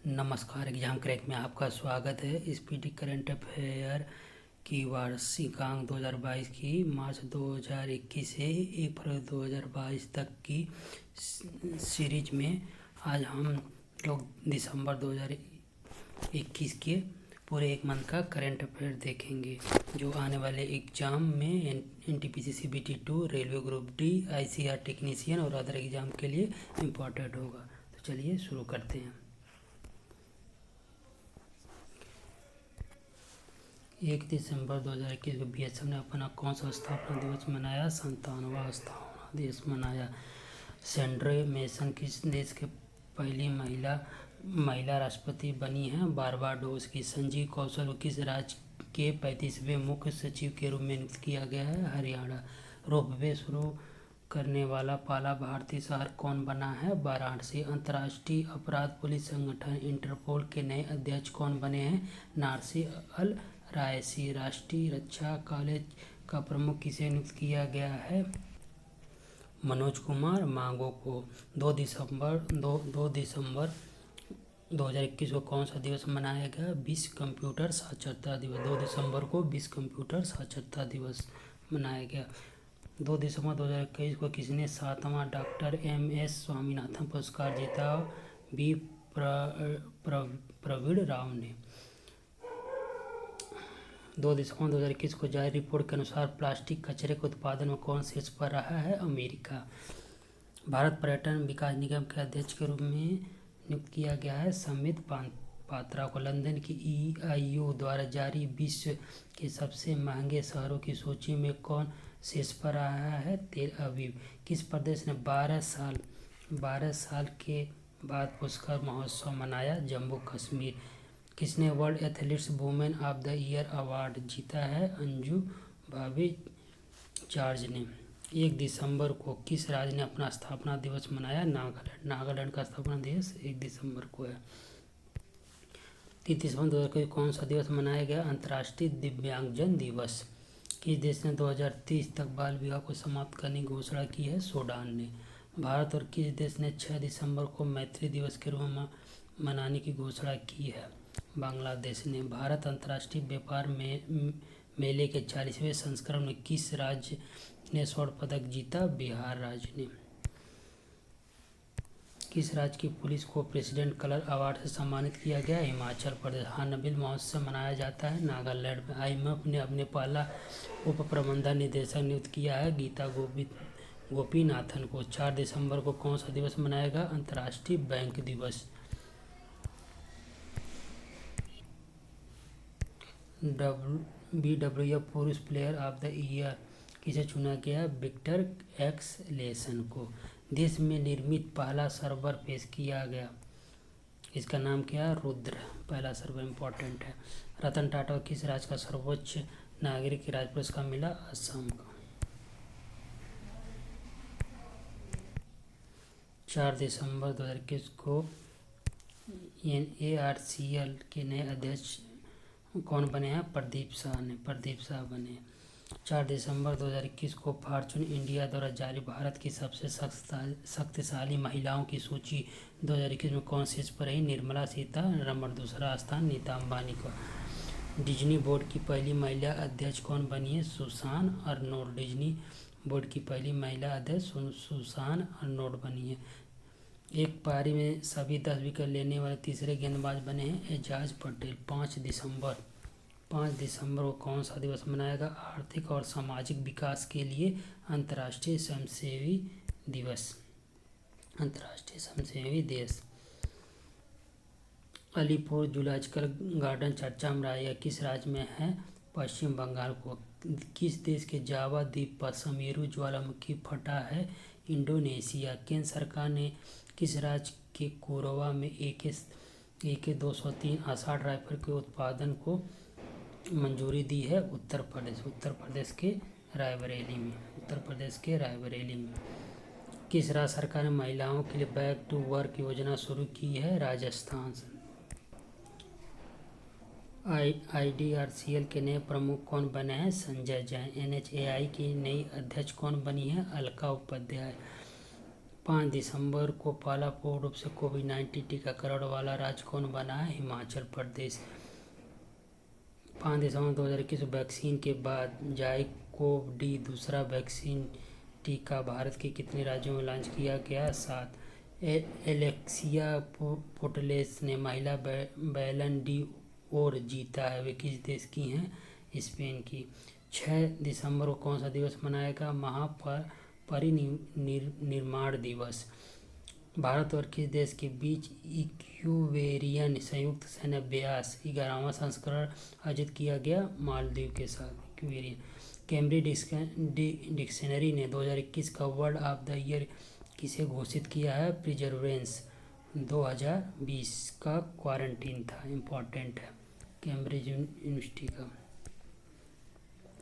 नमस्कार, exam crack में आपका स्वागत है। स्पीडी करंट अफेयर की वार्षिकांक 2022 की मार्च 2021 से 1 फरवरी 2022 तक की सीरीज में आज हम लोग दिसंबर 2021 के पूरे एक मंथ का करंट अफेयर देखेंगे, जो आने वाले एग्ज़ाम में NTPC CBT2, railway group D, ICR technician और अदर एग्ज़ाम के लिए इम्पोर्टेंट होगा। तो चलिए शुरू करते हैं। 1 दिसंबर 2021 को BSF ने अपना कौन सा स्थापना दिवस मनाया? 57वां स्थापना दिवस मनाया। सेंड्रे मेसन किस देश के पहली महिला राष्ट्रपति बनी हैं? बारबाडोस की। संजीव कौशल को किस राज्य के 35वें मुख्य सचिव के रूप में नियुक्त किया गया है? हरियाणा। रोपवे शुरू करने वाला पहला भारतीय शहर कौन बना है? वाराणसी। अंतर्राष्ट्रीय अपराध पुलिस संगठन इंटरपोल के नए अध्यक्ष कौन बने हैं? नार्सी अल रायसी। राष्ट्रीय रक्षा कॉलेज का प्रमुख किसे नियुक्त किया गया है? मनोज कुमार मांगो को। 2 दिसंबर 2021 को कौन सा दिवस मनाया गया? विश्व कंप्यूटर साक्षरता दिवस। 2 दिसंबर को विश्व कंप्यूटर साक्षरता दिवस मनाया गया। 2 दिसंबर 2021 को किसने 7वां डॉक्टर MS स्वामीनाथन पुरस्कार जीता? बी प्रवीण राव ने। 2 दिसंबर 2021 को जारी रिपोर्ट के अनुसार प्लास्टिक कचरे के उत्पादन में कौन शीर्ष पर रहा है? अमेरिका। भारत पर्यटन विकास निगम के अध्यक्ष के रूप में नियुक्त किया गया है समित पात्रा को। लंदन की EIU द्वारा जारी विश्व के सबसे महंगे शहरों की सूची में कौन शीर्ष पर रहा है? तेल अवीव। किस प्रदेश ने 12 साल के बाद पुष्कर महोत्सव मनाया? जम्मू कश्मीर। किसने world athletes women of the year award जीता है? अंजू भाभी जॉर्ज ने। 1 दिसंबर को किस राज्य ने अपना स्थापना दिवस मनाया? नागालैंड का स्थापना दिवस 1 दिसंबर को है। 3 दिसंबर 2021 कौन सा दिवस मनाया गया? अंतर्राष्ट्रीय दिव्यांगजन दिवस। किस देश ने 2030 तक बाल विवाह को समाप्त करने की घोषणा की है? सूडान ने। भारत और किस देश ने 6 दिसंबर को मैत्री दिवस के रूप में मनाने की घोषणा की है? बांग्लादेश ने। भारत अंतर्राष्ट्रीय व्यापार मेले के 40वें संस्करण में किस राज्य ने स्वर्ण पदक जीता? बिहार राज्य ने। किस राज्य की पुलिस को प्रेसिडेंट कलर अवार्ड से सम्मानित किया गया? हिमाचल प्रदेश। हॉर्नबिल महोत्सव मनाया जाता है नागालैंड में। IMF ने अपने पहला उप प्रबंधन निदेशक नियुक्त किया है गीता गोपीनाथन को। 4 दिसंबर को कौन सा दिवस मनाएगा? अंतर्राष्ट्रीय बैंक दिवस। BWF पुरुष प्लेयर ऑफ द ईयर किसे चुना गया? विक्टर एक्सेलेसन को। देश में निर्मित पहला सर्वर पेश किया गया, इसका नाम क्या है? रुद्र। पहला सर्वर इम्पोर्टेंट है। रतन टाटा को किस राज्य का सर्वोच्च नागरिक राज्य पुरस्कार मिला? असम का। 4 दिसंबर 2021 को NARCL के नए अध्यक्ष कौन बने हैं? प्रदीप शाह बने। 4 दिसंबर 2021 को फॉर्चून इंडिया द्वारा जारी भारत की सबसे शक्तिशाली महिलाओं की सूची 2021 में कौन शीर्ष पर रही? निर्मला सीतारमण। दूसरा स्थान नीता अंबानी का। डिज्नी बोर्ड की पहली महिला अध्यक्ष कौन बनी है? Susan Arnold. डिज्नी बोर्ड की पहली महिला अध्यक्ष सुसान अर्नोल्ड बनी है। एक पारी में सभी 10 विकेट लेने वाले तीसरे गेंदबाज बने हैं एजाज पटेल। 5 दिसंबर को कौन सा दिवस मनाएगा? आर्थिक और सामाजिक विकास के लिए अंतर्राष्ट्रीय स्वयंसेवी दिवस। अंतर्राष्ट्रीय स्वयंसेवी दिवस। अलीपुर जूलॉजिकल गार्डन चर्चा में रहेगा, किस राज्य में है? पश्चिम बंगाल को। किस देश के जावा द्वीप पर समेरु ज्वालामुखी फटा है? इंडोनेशिया। केंद्र सरकार ने किस राज्य के कोरबा में AK-203 आषाढ़ राइफल के उत्पादन को मंजूरी दी है? उत्तर प्रदेश के रायबरेली में। किस राज्य सरकार ने महिलाओं के लिए बैक टू वर्क योजना शुरू की है? राजस्थान। IDRCL के नए प्रमुख कौन बने हैं? संजय जैन। NHAI की नई अध्यक्ष कौन बनी है? अलका उपाध्याय। 5 दिसंबर को पहला पूर्ण रूप से कोविड-19 टीकाकरण वाला राज्य कौन बना है? हिमाचल प्रदेश। 5 दिसंबर 2021 वैक्सीन के बाद जाइकोव-डी दूसरा वैक्सीन टीका भारत के कितने राज्यों में लॉन्च किया गया? 7। एलेक्सिया पुटलेस ने महिला बैलन डी ओर जीता है, वे किस देश की हैं? स्पेन की। 6 दिसंबर को कौन सा दिवस मनाएगा? महापरिनिर्वाण दिवस। भारत और किस देश के बीच इक्वेरियन संयुक्त सैन्य अभ्यास 11वां संस्करण आयोजित किया गया? मालदीव के साथ। इक्वेरियन। कैम्ब्रिज डिक्शनरी ने 2021 का वर्ड ऑफ द ईयर किसे घोषित किया है? प्रिजर्वेंस। 2020 का क्वारंटीन था, इम्पॉर्टेंट है, कैम्ब्रिज यूनिवर्सिटी का।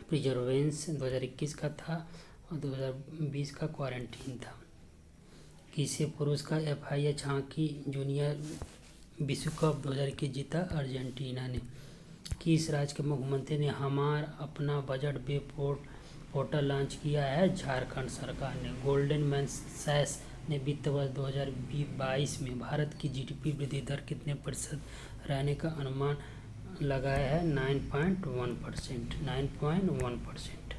प्रिजर्वेंस 2021 का था और 2020 का क्वारंटीन था। किसे पुरुष का FIH हॉकी जूनियर विश्व कप 2021 जीता? अर्जेंटीना ने। किस राज्य के मुख्यमंत्री ने हमार अपना बजट वेब पोर्टल लॉन्च किया है? झारखंड सरकार ने। गोल्डन मैन सैक्स ने वित्त वर्ष 2022 में भारत की GDP वृद्धि दर कितने प्रतिशत रहने का अनुमान लगाया है? 9.1%। 9.1%।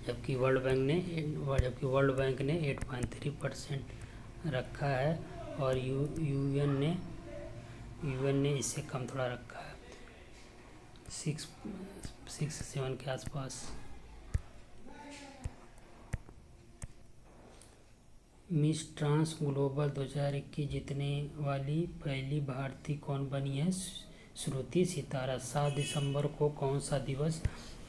जबकि वर्ल्ड बैंक ने 8.3% रखा है और यूएन ने इससे कम थोड़ा रखा है, 6-7 के आसपास। मिस ट्रांस ग्लोबल 2021 जीतने वाली पहली भारतीय कौन बनी है? श्रुति सितारा। 7 दिसंबर को कौन सा दिवस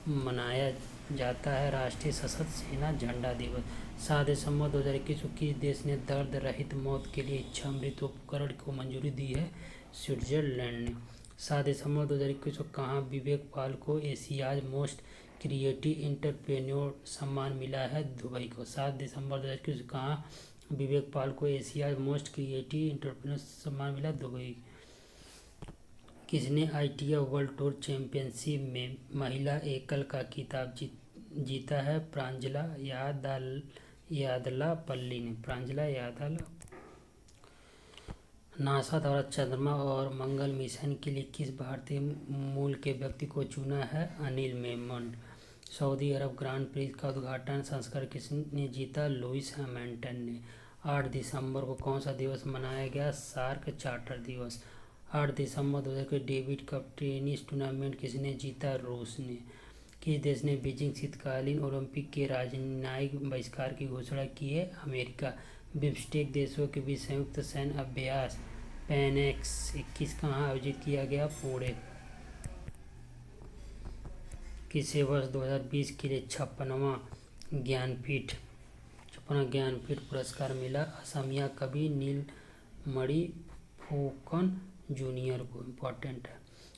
मनाया जाता है? राष्ट्रीय सशस्त्र सेना झंडा दिवस। 7 दिसंबर 2021 को किस देश ने दर्द रहित मौत के लिए इच्छा मृत्यु उपकरण को मंजूरी दी है? स्विट्जरलैंड ने। 7 दिसंबर 2021 को कहाँ विवेक पाल को एशियाज मोस्ट क्रिएटिव एंटरप्रेन्योर सम्मान मिला है? दुबई को। 7 दिसंबर 2021 को कहाँ विवेक पाल को एशियाज मोस्ट क्रिएटिव एंटरप्रेन्योर सम्मान मिला? दुबई। किसने ITF वर्ल्ड टूर चैंपियनशिप में महिला एकल का खिताब जीता है? प्रांजला यादलापल्ली ने। प्रांजला यादला। नासा द्वारा चंद्रमा और मंगल मिशन के लिए किस भारतीय मूल के व्यक्ति को चुना है? अनिल मेमन। सऊदी अरब ग्रांड प्रिक्स का उद्घाटन संस्करण किसने जीता? लुइस हैमिल्टन ने। 8 दिसंबर को कौन सा दिवस मनाया गया? सार्क चार्टर दिवस। 8 दिसंबर 2021 डेविड कप टेनिस टूर्नामेंट किसने जीता? रूस ने। किस देश ने बीजिंग शीतकालीन ओलंपिक के राजनयिक बहिष्कार की घोषणा की है? अमेरिका। बिम्स्टेक देशों के बीच संयुक्त सैन्य अभ्यास पैनेक्स 21 कहाँ आयोजित किया गया? पुणे। किसे वर्ष 2020 के लिए 56वां ज्ञानपीठ पुरस्कार मिला? असमिया कवि नीलमणि फुकन जूनियर को, इम्पोर्टेंट है।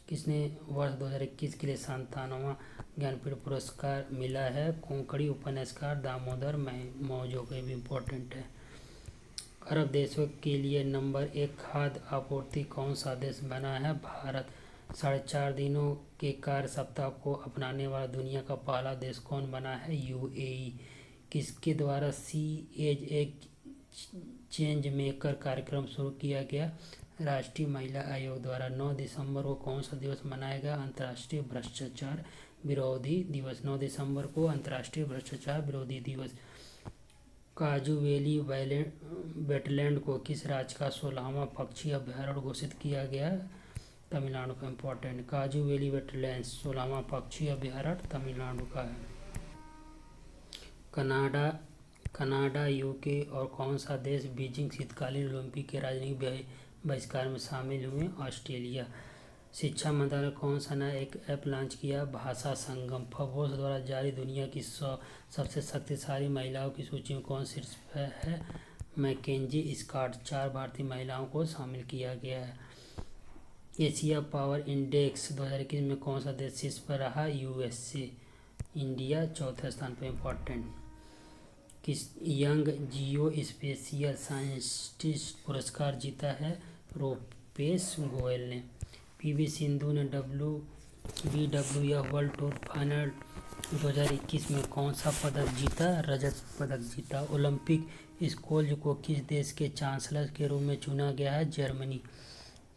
किसने वर्ष 2021 के लिए 57वां ज्ञानपीठ पुरस्कार मिला है? कोंकणी उपन्यासकार दामोदर मौजो को, भी इम्पोर्टेंट है। अरब देशों के लिए नंबर 1 खाद्य आपूर्ति कौन सा देश बना है? भारत। 4.5 दिनों के कार्य सप्ताह को अपनाने वाला दुनिया का पहला देश कौन बना है? UAE। किसके द्वारा सी एज ए चेंज मेकर कार्यक्रम शुरू किया गया? राष्ट्रीय महिला आयोग द्वारा। 9 दिसंबर को कौन सा दिवस मनाएगा? अंतर्राष्ट्रीय भ्रष्टाचार विरोधी दिवस। 9 दिसंबर को अंतर्राष्ट्रीय भ्रष्टाचार विरोधी दिवस। काजू वैली वेटलैंड को किस राज्य का 16वां पक्षी अभयारण्य घोषित किया गया? तमिलनाडु का, इम्पोर्टेंट। काजू वैली वेटलैंड्स 16वां पक्षी अभयारण्य तमिलनाडु का है। कनाडा UK और कौन सा देश बीजिंग शीतकालीन ओलंपिक के राजनयिक बहिष्कार में शामिल हुए? ऑस्ट्रेलिया। शिक्षा मंत्रालय कौन सा नया एक ऐप लॉन्च किया? भाषा संगम। फोर्ब्स द्वारा जारी दुनिया की 100 सबसे शक्तिशाली महिलाओं की सूची में कौन शीर्ष पर है? McKenzie Scott. 4 भारतीय महिलाओं को शामिल किया गया है। एशिया पावर इंडेक्स 2021 में कौन सा देश शीर्ष पर रहा? USA। इंडिया चौथे स्थान पर, इम्पोर्टेंट। किस यंग जियो स्पेशियल साइंटिस्ट पुरस्कार जीता है? रूपेश गोयल ने। PV सिंधु ने WBWF वर्ल्ड टूर फाइनल 2021 में कौन सा पदक जीता? रजत पदक जीता। ओलंपिक स्कूल को किस देश के चांसलर के रूप में चुना गया है? जर्मनी।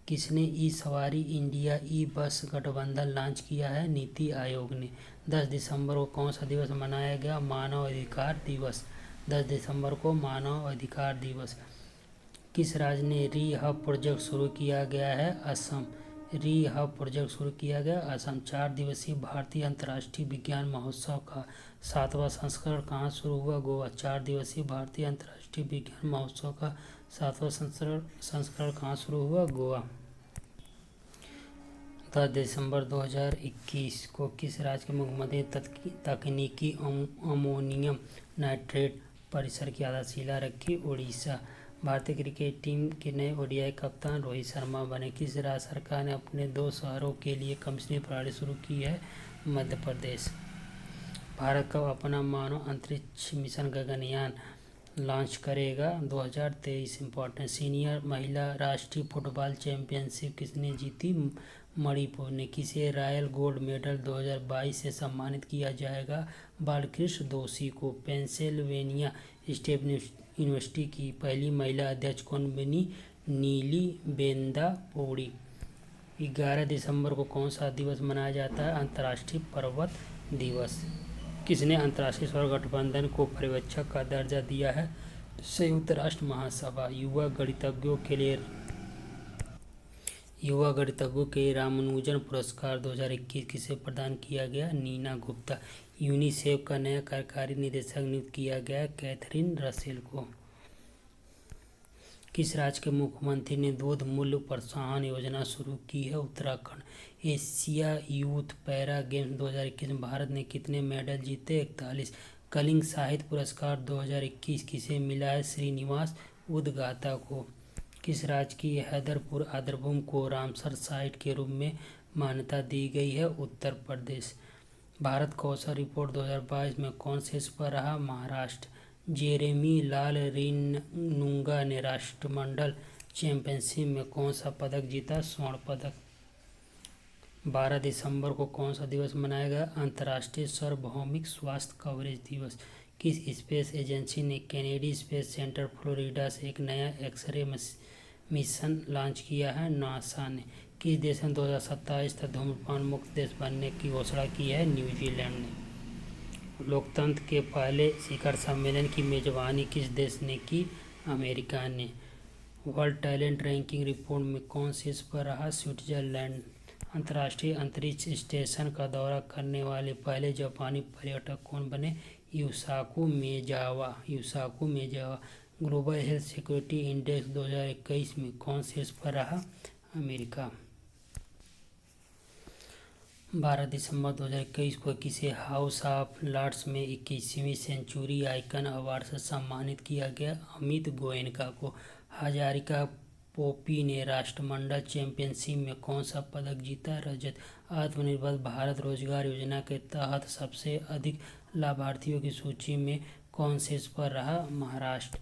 किसने ई सवारी इंडिया ई बस गठबंधन लॉन्च किया है? नीति आयोग ने। 10 दिसंबर को कौन सा दिवस मनाया गया? मानव अधिकार दिवस। 10 दिसंबर को मानव अधिकार दिवस। किस राज्य ने री हब प्रोजेक्ट शुरू किया गया है? असम। री हब प्रोजेक्ट शुरू किया गया असम। 4 दिवसीय भारतीय अंतर्राष्ट्रीय विज्ञान महोत्सव का 7वां संस्करण कहाँ शुरू हुआ? गोवा। 4 दिवसीय भारतीय अंतर्राष्ट्रीय विज्ञान महोत्सव का 7वां संस्करण कहाँ शुरू हुआ? गोवा। 10 दिसंबर 2021 को किस राज्य के मुख्यमंत्री तकनीकी अमोनियम नाइट्रेट परिसर की आधारशिला रखी? उड़ीसा। भारतीय क्रिकेट टीम के नए ओडीआई कप्तान रोहित शर्मा बने। किस राज्य सरकार ने अपने 2 शहरों के लिए कमिश्नरी प्रणाली शुरू की है? मध्य प्रदेश। भारत कब अपना मानव अंतरिक्ष मिशन गगनयान लॉन्च करेगा? 2023। इम्पोर्टेंट। सीनियर महिला राष्ट्रीय फुटबॉल चैंपियनशिप किसने जीती? मणिपुर ने। किसे रॉयल गोल्ड मेडल 2022 से सम्मानित किया जाएगा? बालकृष्ण दोषी को। पेंसिल्वेनिया स्टेट यूनिवर्सिटी की पहली महिला अध्यक्ष कौन बनी? नीली बेंदा पौड़ी। 11 दिसंबर को कौन सा दिवस मनाया जाता है? अंतर्राष्ट्रीय पर्वत दिवस। किसने अंतर्राष्ट्रीय सौर गठबंधन को पर्यवेक्षक का दर्जा दिया है? संयुक्त राष्ट्र महासभा। युवा गणितज्ञों के रामानुजन पुरस्कार 2021 किसे प्रदान किया गया? नीना गुप्ता। यूनिसेफ का नया कार्यकारी निदेशक नियुक्त किया गया? कैथरीन रसेल को। किस राज्य के मुख्यमंत्री ने दूध मूल्य प्रोत्साहन योजना शुरू की है? Uttarakhand. Asia youth para games 2021 में भारत ने कितने मेडल जीते? 41। कलिंग साहित्य पुरस्कार 2021 किसे मिला है? श्रीनिवास उद्गाता को। किस राज्य की हैदरपुर आर्द्रभूमि को रामसर साइट के रूप में मान्यता दी गई है? उत्तर प्रदेश। भारत कौशल रिपोर्ट 2022 में कौन शीर्ष पर रहा? महाराष्ट्र। जेरेमी लाल रिनुंगा ने राष्ट्रमंडल चैंपियनशिप में कौन सा पदक जीता? स्वर्ण पदक। 12 दिसंबर को कौन सा दिवस मनाया गया? अंतर्राष्ट्रीय सार्वभौमिक स्वास्थ्य कवरेज दिवस। किस स्पेस एजेंसी ने कैनेडी स्पेस सेंटर फ्लोरिडा से एक नया एक्सरे मिशन लॉन्च किया है? नासा ने। किस देश ने 2027 तक धूम्रपान मुक्त देश बनने की घोषणा की है? न्यूजीलैंड ने। लोकतंत्र के पहले शिखर सम्मेलन की मेजबानी किस देश ने की? अमेरिका ने। वर्ल्ड टैलेंट रैंकिंग रिपोर्ट में कौन शीर्ष पर रहा? स्विट्जरलैंड। अंतर्राष्ट्रीय अंतरिक्ष स्टेशन का दौरा करने वाले पहले जापानी पर्यटक कौन बने? Yusaku Maezawa. Global health security index 2021 में कौन शीर्ष पर रहा? अमेरिका। 12 दिसंबर 2021 को किसे हाउस ऑफ लॉर्ड्स में 21वीं सेंचुरी आइकन अवार्ड से सम्मानित किया गया? अमित गोयनका को। हजारिका पोपी ने राष्ट्रमंडल चैंपियनशिप में कौन सा पदक जीता? रजत। आत्मनिर्भर भारत रोजगार योजना के तहत सबसे अधिक लाभार्थियों की सूची में कौन शीर्ष पर रहा? महाराष्ट्र।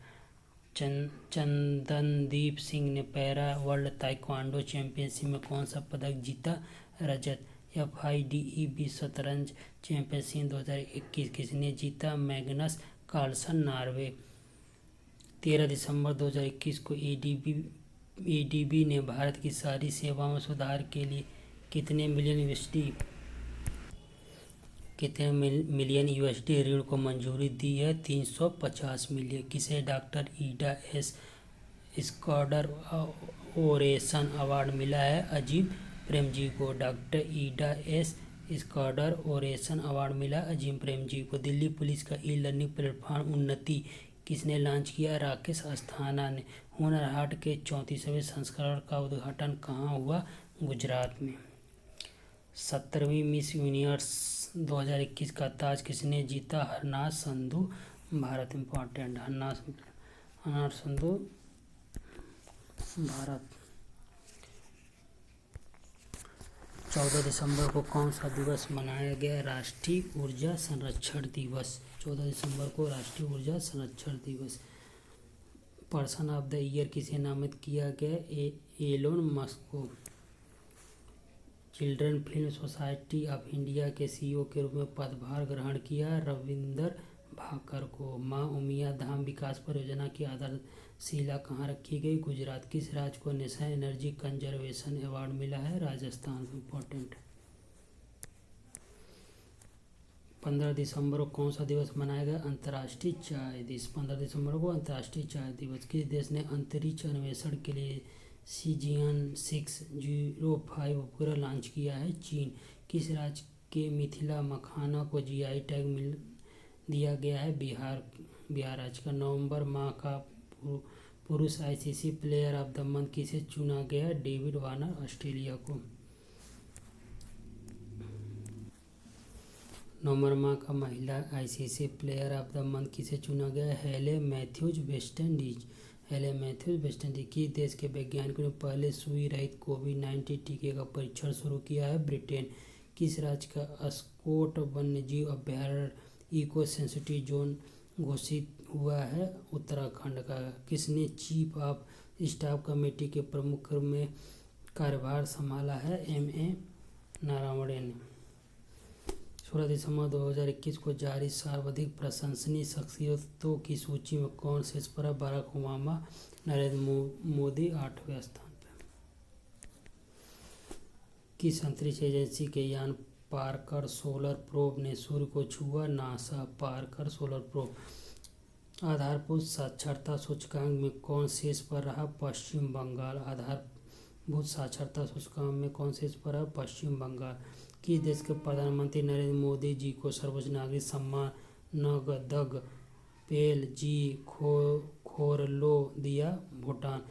चंदनदीप सिंह ने पैरा वर्ल्ड ताइक्वांडो चैंपियनशिप में कौन सा पदक जीता? रजत। FIDE विश्व शतरंज चैंपियनशिप 2021 किसने जीता? Magnus Carlsen, Norway. 13 दिसंबर 2021 को ADB ने भारत की शहरी सेवाओं में सुधार के लिए कितने मिलियन USD ऋण को मंजूरी दी है? 350 मिलियन। किसे डॉक्टर ईडा एस स्कॉडर ओरेसन अवार्ड मिला है? अजीम प्रेमजी को। डॉक्टर ईडा एस स्कॉडर ओरेसन अवार्ड मिला अजीम प्रेमजी को। दिल्ली पुलिस का ई-लर्निंग प्लेटफॉर्म उन्नति किसने लॉन्च किया? राकेश अस्थाना ने। हुनर हाट के 34वें संस्करण का उद्घाटन कहाँ हुआ? गुजरात में। 17वीं मिस यूनिवर्स 2021 का ताज किसने जीता? हरनाज संधू, भारत। इम्पोर्टेंट। हरनाज संधू, भारत। 14 दिसंबर को कौन सा दिवस मनाया गया? राष्ट्रीय ऊर्जा संरक्षण दिवस। 14 दिसंबर को राष्ट्रीय ऊर्जा संरक्षण दिवस। पर्सन ऑफ द ईयर किसे नामित किया गया? एलोन मस्क को। Children film society of India के सीईओ के रूप में पदभार ग्रहण किया रविंदर भाकर को। माँ उमिया धाम विकास परियोजना की आधारशिला कहाँ रखी गई? गुजरात। किस राज्य को नेशनल एनर्जी कंजर्वेशन अवार्ड मिला है? राजस्थान। इम्पोर्टेंट। 15 दिसंबर को कौन सा दिवस मनाया गया? अंतर्राष्ट्रीय चाय दिवस। 15 दिसंबर को अंतर्राष्ट्रीय चाय दिवस। किस देश ने अंतरिक्ष अन्वेषण के लिए सीजियन 605 उपग्रह लॉन्च किया है? चीन। किस राज्य के मिथिला मखाना को जीआई टैग मिल दिया गया है? बिहार राज्य का। नवंबर माह का पुरुष ICC player of the month किसे चुना गया है? डेविड वार्नर, ऑस्ट्रेलिया को। नवंबर माह का महिला ICC player of the month किसे चुना गया है? हेले मैथ्यूज, वेस्ट इंडीज। हेले मैथ्यूज, वेस्ट इंडीज। किस देश के वैज्ञानिकों ने पहले सुई रहित कोविड-19 टीके का परीक्षण शुरू किया है? ब्रिटेन। किस राज्य का अस्कोट वन्यजीव अभयारण्य इको सेंसिटिव जोन घोषित हुआ है? उत्तराखंड का। किसने चीफ ऑफ स्टाफ कमेटी के प्रमुख में कार्यभार संभाला है? एम.ए. नारायणे ने। 16 दिसंबर 2021 को जारी सर्वाधिक प्रशंसनीय शख्सियतों की सूची में कौन शीर्ष पर है? बराक ओबामा, नरेंद्र मोदी 8वें स्थान पर। किस अंतरिक्ष एजेंसी के यान पार्कर सोलर प्रोब ने सूर्य को छुआ? नासा। Parker solar probe. आधारभूत साक्षरता सूचकांक में कौन शीर्ष पर रहा? पश्चिम बंगाल। आधारभूत साक्षरता सूचकांक में कौन शीर्ष पर है? पश्चिम बंगाल। किस देश के प्रधानमंत्री नरेंद्र मोदी जी को सर्वोच्च नागरिक सम्मान नगदग पेल जी खोरलो दिया? भूटान।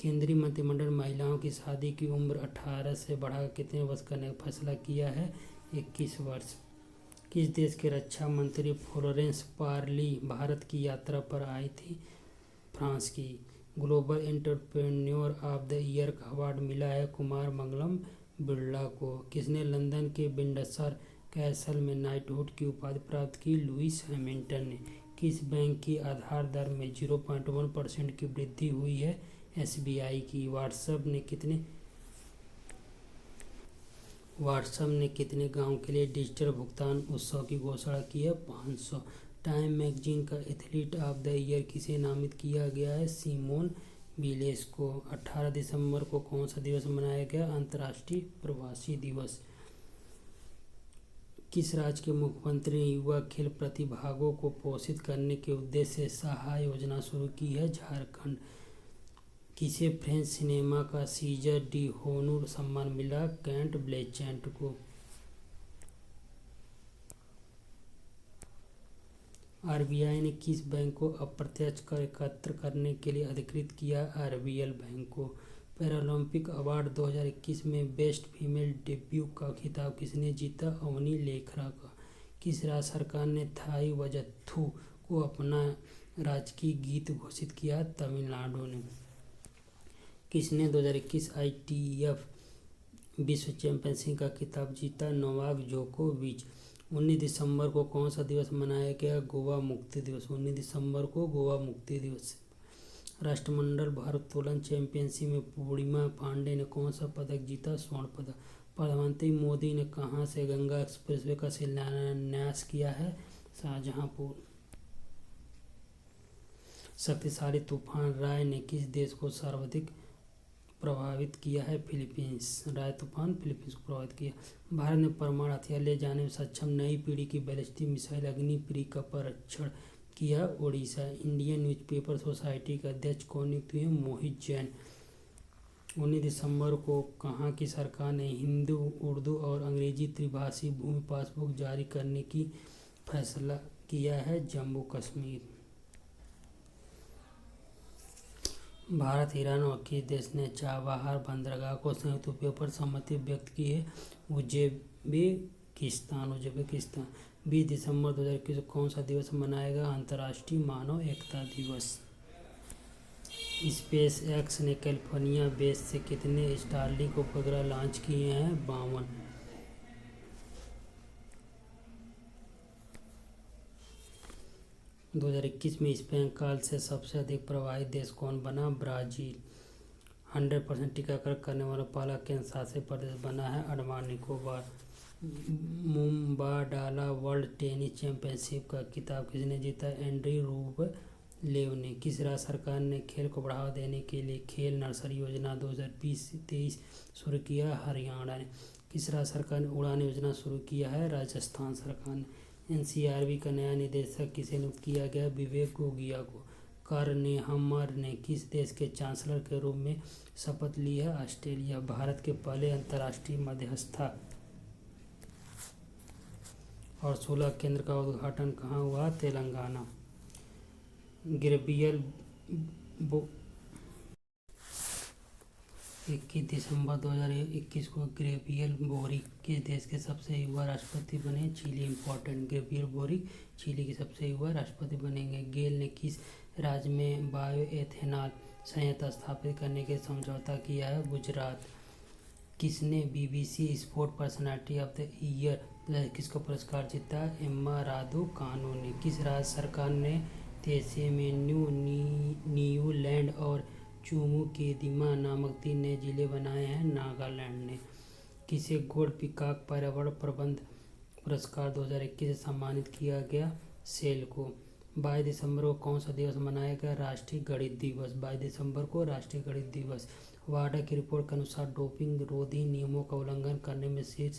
केंद्रीय मंत्रिमंडल महिलाओं की शादी की उम्र 18 से बढ़ाकर कितने वर्ष करने का फैसला किया है? 21 वर्ष। किस देश के रक्षा मंत्री फ्लोरेंस पार्ली भारत की यात्रा पर आई थी? फ्रांस की। Global entrepreneur of the year का अवार्ड मिला है कुमार मंगलम बिरला को। किसने लंदन के विंडसर कैसल में नाइटहुड की उपाधि प्राप्त की? लुइस हैमिल्टन ने। किस बैंक की आधार दर में 0.1% की वृद्धि हुई है? एसबीआई की। व्हाट्सएप ने कितने गांव के लिए डिजिटल भुगतान उत्सव की घोषणा की है? 500। टाइम मैगजीन का एथलीट ऑफ द ईयर किसे नामित किया गया है? सिमोन बिलेस को। 18 दिसंबर को कौन सा दिवस मनाया गया? अंतर्राष्ट्रीय प्रवासी दिवस। किस राज्य के मुख्यमंत्री ने युवा खेल प्रतिभागों को पोषित करने के उद्देश्य से सहाय योजना शुरू की है? झारखंड। किसे फ्रेंच सिनेमा का सीजर डी होनूर सम्मान मिला? कैंट ब्लैंचेट को। आरबीआई ने किस बैंक को अप्रत्यक्ष कर एकत्र करने के लिए अधिकृत किया? आरबीएल बैंक को। पैरालंपिक अवार्ड 2021 में बेस्ट फीमेल डेब्यू का खिताब किसने जीता? अवनी लेखरा का। किस राज्य सरकार ने थाई वजत्थु को अपना राजकीय गीत घोषित किया? तमिलनाडु ने। किसने 2021 आईटीएफ विश्व चैंपियनशिप का खिताब जीता? नोवाक जोकोविच। 19 दिसंबर को कौन सा दिवस मनाया गया? गोवा मुक्ति दिवस। 19 दिसंबर को गोवा मुक्ति दिवस। राष्ट्रमंडल भारोत्तोलन चैंपियनशिप में पूर्णिमा पांडे ने कौन सा पदक जीता? स्वर्ण पदक। प्रधानमंत्री मोदी ने कहां से गंगा एक्सप्रेसवे का शिलान्यास किया है? शाहजहांपुर। शक्तिशाली तूफान राय ने किस देश को सर्वाधिक प्रभावित किया है? फिलीपींस। राय तूफान फिलीपींस को प्रभावित किया। भारत ने परमाणु हथियार ले जाने में सक्षम नई पीढ़ी की बैलिस्टिक मिसाइल अग्नि का परीक्षण किया। ओडिशा। इंडियन न्यूज़पेपर सोसाइटी के अध्यक्ष कौन नियुक्त हुए? मोहित जैन। 19 दिसंबर को कहाँ की सरकार ने हिंदी, उर्दू और अंग्रेजी त्रिभाषी भूमि पासबुक जारी करने की फैसला किया है? जम्मू कश्मीर। भारत, ईरान और किस देश ने चाबहार बंदरगाह को संयुक्त उपयोग पर सहमति व्यक्त की है? उज्बेकिस्तान। 20 दिसंबर 2021 को कौन सा दिवस मनाएगा? अंतर्राष्ट्रीय मानव एकता दिवस। स्पेस एक्स ने कैलिफोर्निया बेस से कितने स्टारलिंक उपग्रह लॉन्च किए हैं? 52। 2021 में स्पेन काल से सबसे अधिक प्रभावित देश कौन बना? ब्राजील। 100% टीकाकरण करने वाला पहला केंद्र शासित प्रदेश बना है Andaman Nicobar. Mubadala world tennis championship का खिताब किसने जीता? एंड्री रूबलेव ने। किस राज्य सरकार ने खेल को बढ़ावा देने के लिए खेल नर्सरी योजना 2020-23 शुरू किया? हरियाणा ने। किस राज्य सरकार ने उड़ान योजना शुरू किया है? राजस्थान सरकार ने। एनसीआरबी का नया निदेशक किसे नियुक्त किया गया? विवेक गोगिया को। कार्नेहमर ने किस देश के चांसलर के रूप में शपथ ली है? ऑस्ट्रेलिया। भारत के पहले अंतर्राष्ट्रीय मध्यस्थता और 16 केंद्र का उद्घाटन कहाँ हुआ? तेलंगाना। ग्रेबियल 21 दिसंबर 2021 को ग्रेबियल बोरिक किस देश के सबसे युवा राष्ट्रपति बने? Chile. Important, Gabriel Boric Chile के सबसे युवा राष्ट्रपति बनेंगे। गेल ने किस राज्य में बायोएथेनॉल संयंत्र स्थापित करने के समझौता किया है? गुजरात। किसने BBC sport personality of the year 2021 को पुरस्कार जीता? एम्मा रादुकानु ने। किस राज्य सरकार ने तेसेमेन्यू, न्यूलैंड और चुमुकेदिमा नामक 3 नए जिले बनाए हैं? नागालैंड ने। किसे गोल्ड पीकॉक पर्यावरण प्रबंध पुरस्कार 2021 से सम्मानित किया गया? सेल को। 22 दिसंबर को कौन सा दिवस मनाया गया? राष्ट्रीय गणित दिवस। 22 दिसंबर को राष्ट्रीय गणित दिवस। वाडा की रिपोर्ट के अनुसार डोपिंग रोधी नियमों का उल्लंघन करने में शीर्ष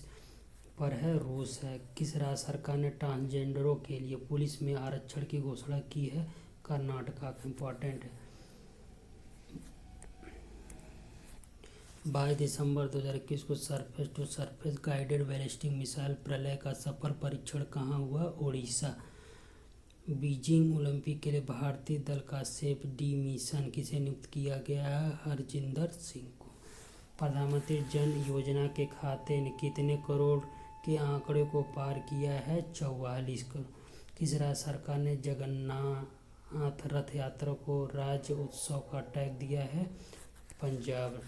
पर है रूस है। किस राज्य सरकार ने ट्रांसजेंडरों के लिए पुलिस में आरक्षण की घोषणा की है? कर्नाटका। इम्पोर्टेंट है। 22 दिसंबर 2021 को surface to surface guided ballistic missile Pralay का सफल परीक्षण कहाँ हुआ? ओडिशा। बीजिंग ओलंपिक के लिए भारतीय दल का सेफ डी मिशन किसे नियुक्त किया गया है? हरजिंदर सिंह को। प्रधानमंत्री जन योजना के खाते ने कितने करोड़ के आंकड़े को पार किया है? 44 करोड़। किस राज्य सरकार ने जगन्नाथ रथ यात्रा को राज्य उत्सव का टैग दिया है? पंजाब।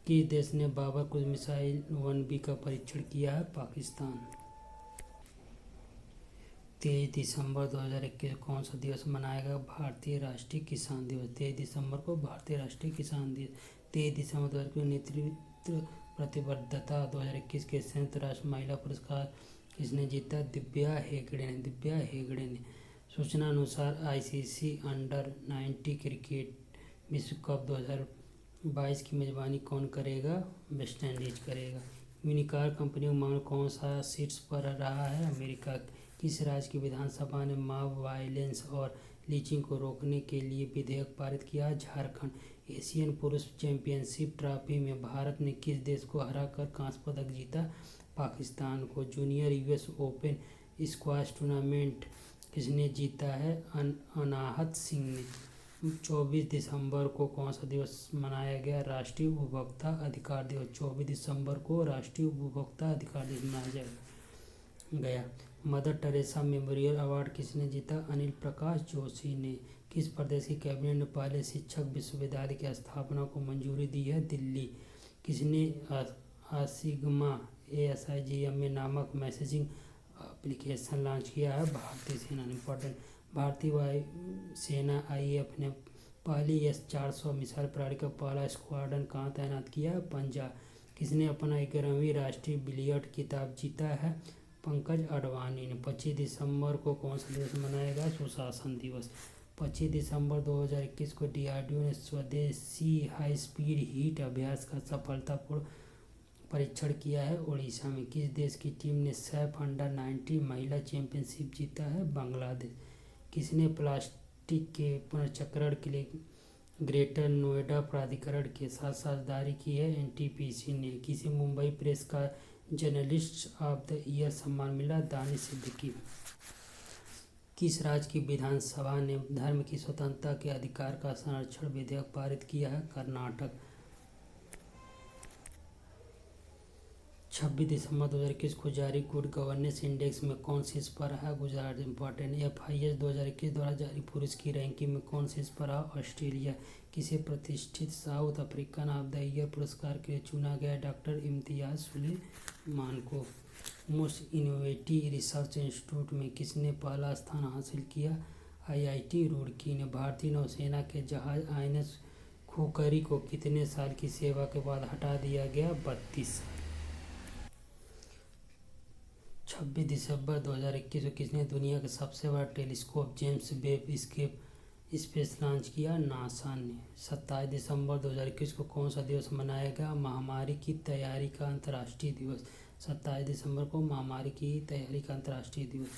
किस देश ने बाबर क्रूज मिसाइल 1B का परीक्षण किया है? पाकिस्तान। 23 दिसंबर 2021 कौन सा दिवस मनाया गया? भारतीय राष्ट्रीय किसान दिवस। 23 दिसंबर को भारतीय राष्ट्रीय किसान दिवस। 23 दिसंबर 2021 नेतृत्व प्रतिबद्धता 2021 के संयुक्त राष्ट्र महिला पुरस्कार किसने जीता? दिव्या हेगड़े ने। सूचना अनुसार आईसीसी अंडर-19 क्रिकेट विश्व कप 2022 की मेजबानी कौन करेगा? वेस्ट इंडीज करेगा। यूनिकॉर्न कंपनियों का मामला कौन सा शीर्ष पर रहा है? अमेरिका। किस राज्य की विधानसभा ने मॉब वायलेंस और लीचिंग को रोकने के लिए विधेयक पारित किया? झारखंड। एशियन पुरुष चैंपियनशिप ट्रॉफी में भारत ने किस देश को हराकर कांस्य पदक जीता? पाकिस्तान को। Junior US open squash tournament किसने जीता है? अनाहत सिंह ने। 24 दिसंबर को कौन सा दिवस मनाया गया? राष्ट्रीय उपभोक्ता अधिकार दिवस। 24 दिसंबर को राष्ट्रीय उपभोक्ता अधिकार दिवस मनाया गया। मदर टेरेसा मेमोरियल अवार्ड किसने जीता? अनिल प्रकाश जोशी ने। किस प्रदेश की कैबिनेट ने पहले शिक्षक विश्वविद्यालय की स्थापना को मंजूरी दी है? दिल्ली। किसने असिग्मा ASIGMA नामक मैसेजिंग एप्लीकेशन लॉन्च किया है? भारतीय सेना। इम्पोर्टेंट, भारतीय वायु सेना IAF ने पहली S-400 मिसाइल प्रणाली का पहला स्क्वाड्रन कहाँ तैनात किया है? पंजाब। किसने अपना 11वीं राष्ट्रीय बिलियर्ड खिताब जीता है? पंकज अडवाणी ने। 25 दिसंबर को कौन सा दिवस मनाएगा? सुशासन दिवस। 25 दिसंबर 2021 को DRDO ने स्वदेशी हाई स्पीड हीट अभ्यास का सफलतापूर्ण परीक्षण किया है? ओडिशा में। किस देश की टीम ने सैफ अंडर-19 महिला चैंपियनशिप जीता है? बांग्लादेश। किसने प्लास्टिक के पुनर्चक्रण के लिए ग्रेटर नोएडा प्राधिकरण के साथ साझेदारी की है? NTPC ने। किसे मुंबई प्रेस का जर्नलिस्ट ऑफ द ईयर सम्मान मिला? दानिश सिद्दीकी। किस राज्य की विधानसभा ने धर्म की स्वतंत्रता के अधिकार का संरक्षण विधेयक पारित किया है? कर्नाटक। 26 दिसंबर 2021 को जारी गुड गवर्नेंस इंडेक्स में कौन शीर्ष पर रहा? गुजरात। इम्पोर्टेंट, FIS 2021 द्वारा जारी पुरुष की रैंकिंग में कौन शीर्ष पर रहा? ऑस्ट्रेलिया। किसे प्रतिष्ठित south African of the year पुरस्कार के लिए चुना गया? डॉक्टर इम्तियाज सुलेमान को। मोस्ट इनोवेटिव रिसर्च इंस्टीट्यूट में किसने पहला स्थान हासिल किया? IIT रुड़की ने। भारतीय नौसेना के जहाज INS खुकरी को कितने साल की सेवा के बाद हटा दिया गया? 32 साल। 26 दिसंबर 2021 को किसने दुनिया का सबसे बड़ा telescope James Webb space launch किया? नासा ने। 27 दिसंबर 2021 को कौन सा दिवस मनाया गया? महामारी की तैयारी का अंतर्राष्ट्रीय दिवस। 27 दिसंबर को महामारी की तैयारी का अंतर्राष्ट्रीय दिवस।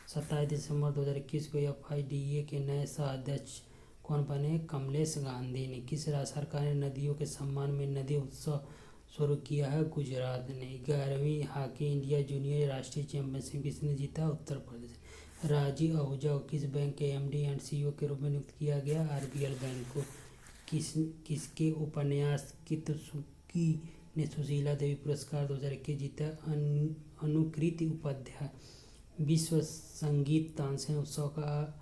27 दिसंबर 2021 को FIDA के नए सह अध्यक्ष कौन बने? कमलेश गांधी ने। किस राज्य सरकार ने नदियों के सम्मान में नदी उत्सव शुरू किया है? गुजरात ने। 11वीं हॉकी इंडिया जूनियर राष्ट्रीय चैंपियनशिप किसने जीता? उत्तर प्रदेश। राजीव आहूजा को किस बैंक के MD एंड CEO के रूप में नियुक्त किया गया? RBL बैंक को। किसके उपन्यास कित्सुकी ने सुशीला देवी पुरस्कार 2021 जीता? अनुकृति उपाध्याय। विश्व संगीत तानसेन उत्सव का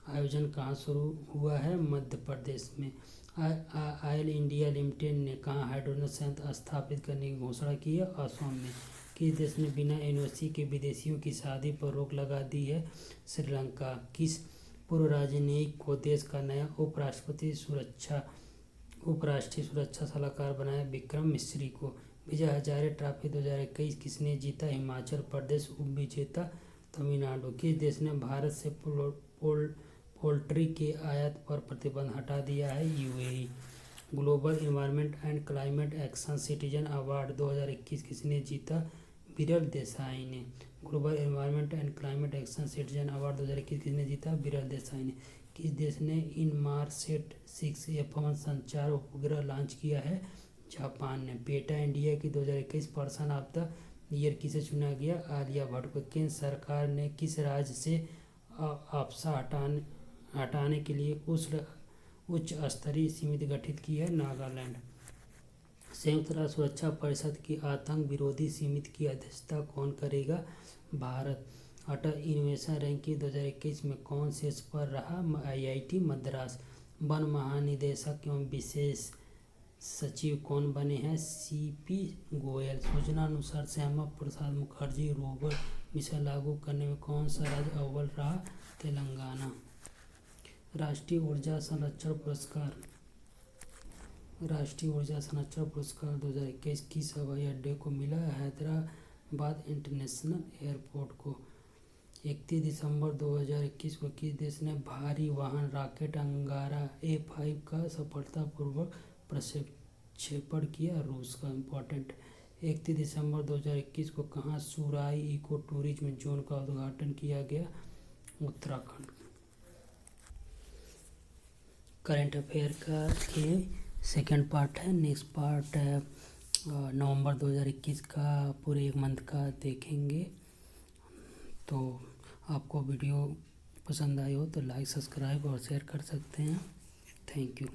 आयोजन कहाँ शुरू हुआ है? मध्य प्रदेश में। ऑयल इंडिया लिमिटेड ने कहाँ हाइड्रोजन संयंत्र स्थापित करने की घोषणा की है? असम में। किस देश ने बिना NOC के विदेशियों की शादी पर रोक लगा दी है? श्रीलंका। किस पूर्व राजनयिक को देश का नया उपराष्ट्रीय सुरक्षा सलाहकार बनाया? विक्रम मिश्री को। विजय हजारे ट्रॉफी 2021 किसने जीता? हिमाचल प्रदेश। उपविजेता तमिलनाडु। किस देश ने भारत से पोल्ट्री के आयात पर प्रतिबंध हटा दिया है? UAE। Global environment and climate action citizen award 2021 किसने जीता? विरल देसाई ने। Global environment and climate action citizen award 2021 किसने जीता? विरल देसाई ने। किस देश ने इनमारसेट 6 F1 संचार उपग्रह लॉन्च किया है? जापान ने। पेटा इंडिया की 2021 पर्सन ऑफ द ईयर किसे चुना गया? आलिया भट्ट को। केंद्र सरकार ने किस राज्य से आपदा हटाने के लिए उच्च स्तरीय समिति गठित की है? नागालैंड। संयुक्त राष्ट्र सुरक्षा परिषद की आतंक विरोधी समिति की अध्यक्षता कौन करेगा? भारत। अटल इनोवेशन रैंकिंग 2021 में कौन शीर्ष पर रहा? IIT मद्रास। वन महानिदेशक एवं विशेष सचिव कौन बने हैं? CP गोयल। सूचना अनुसार श्यामा प्रसाद मुखर्जी रोवर मिशन लागू करने में कौन सा राज्य अव्वल रहा? तेलंगाना। राष्ट्रीय ऊर्जा संरक्षण पुरस्कार 2021 किस हवाई अड्डे को मिला? हैदराबाद इंटरनेशनल एयरपोर्ट को। 31 दिसंबर 2021 को किस देश ने भारी वाहन रॉकेट अंगारा A5 का सफलतापूर्वक प्रक्षेपण किया? रूस का। इम्पोर्टेंट। 31 दिसंबर 2021 को कहाँ सुराई इको टूरिज्म जोन का उद्घाटन किया गया? उत्तराखंड। करंट अफेयर का ये सेकेंड पार्ट है। नेक्स्ट पार्ट नवंबर 2021 का पूरे एक मंथ का देखेंगे। तो आपको वीडियो पसंद आई हो तो लाइक, सब्सक्राइब और शेयर कर सकते हैं। Thank you.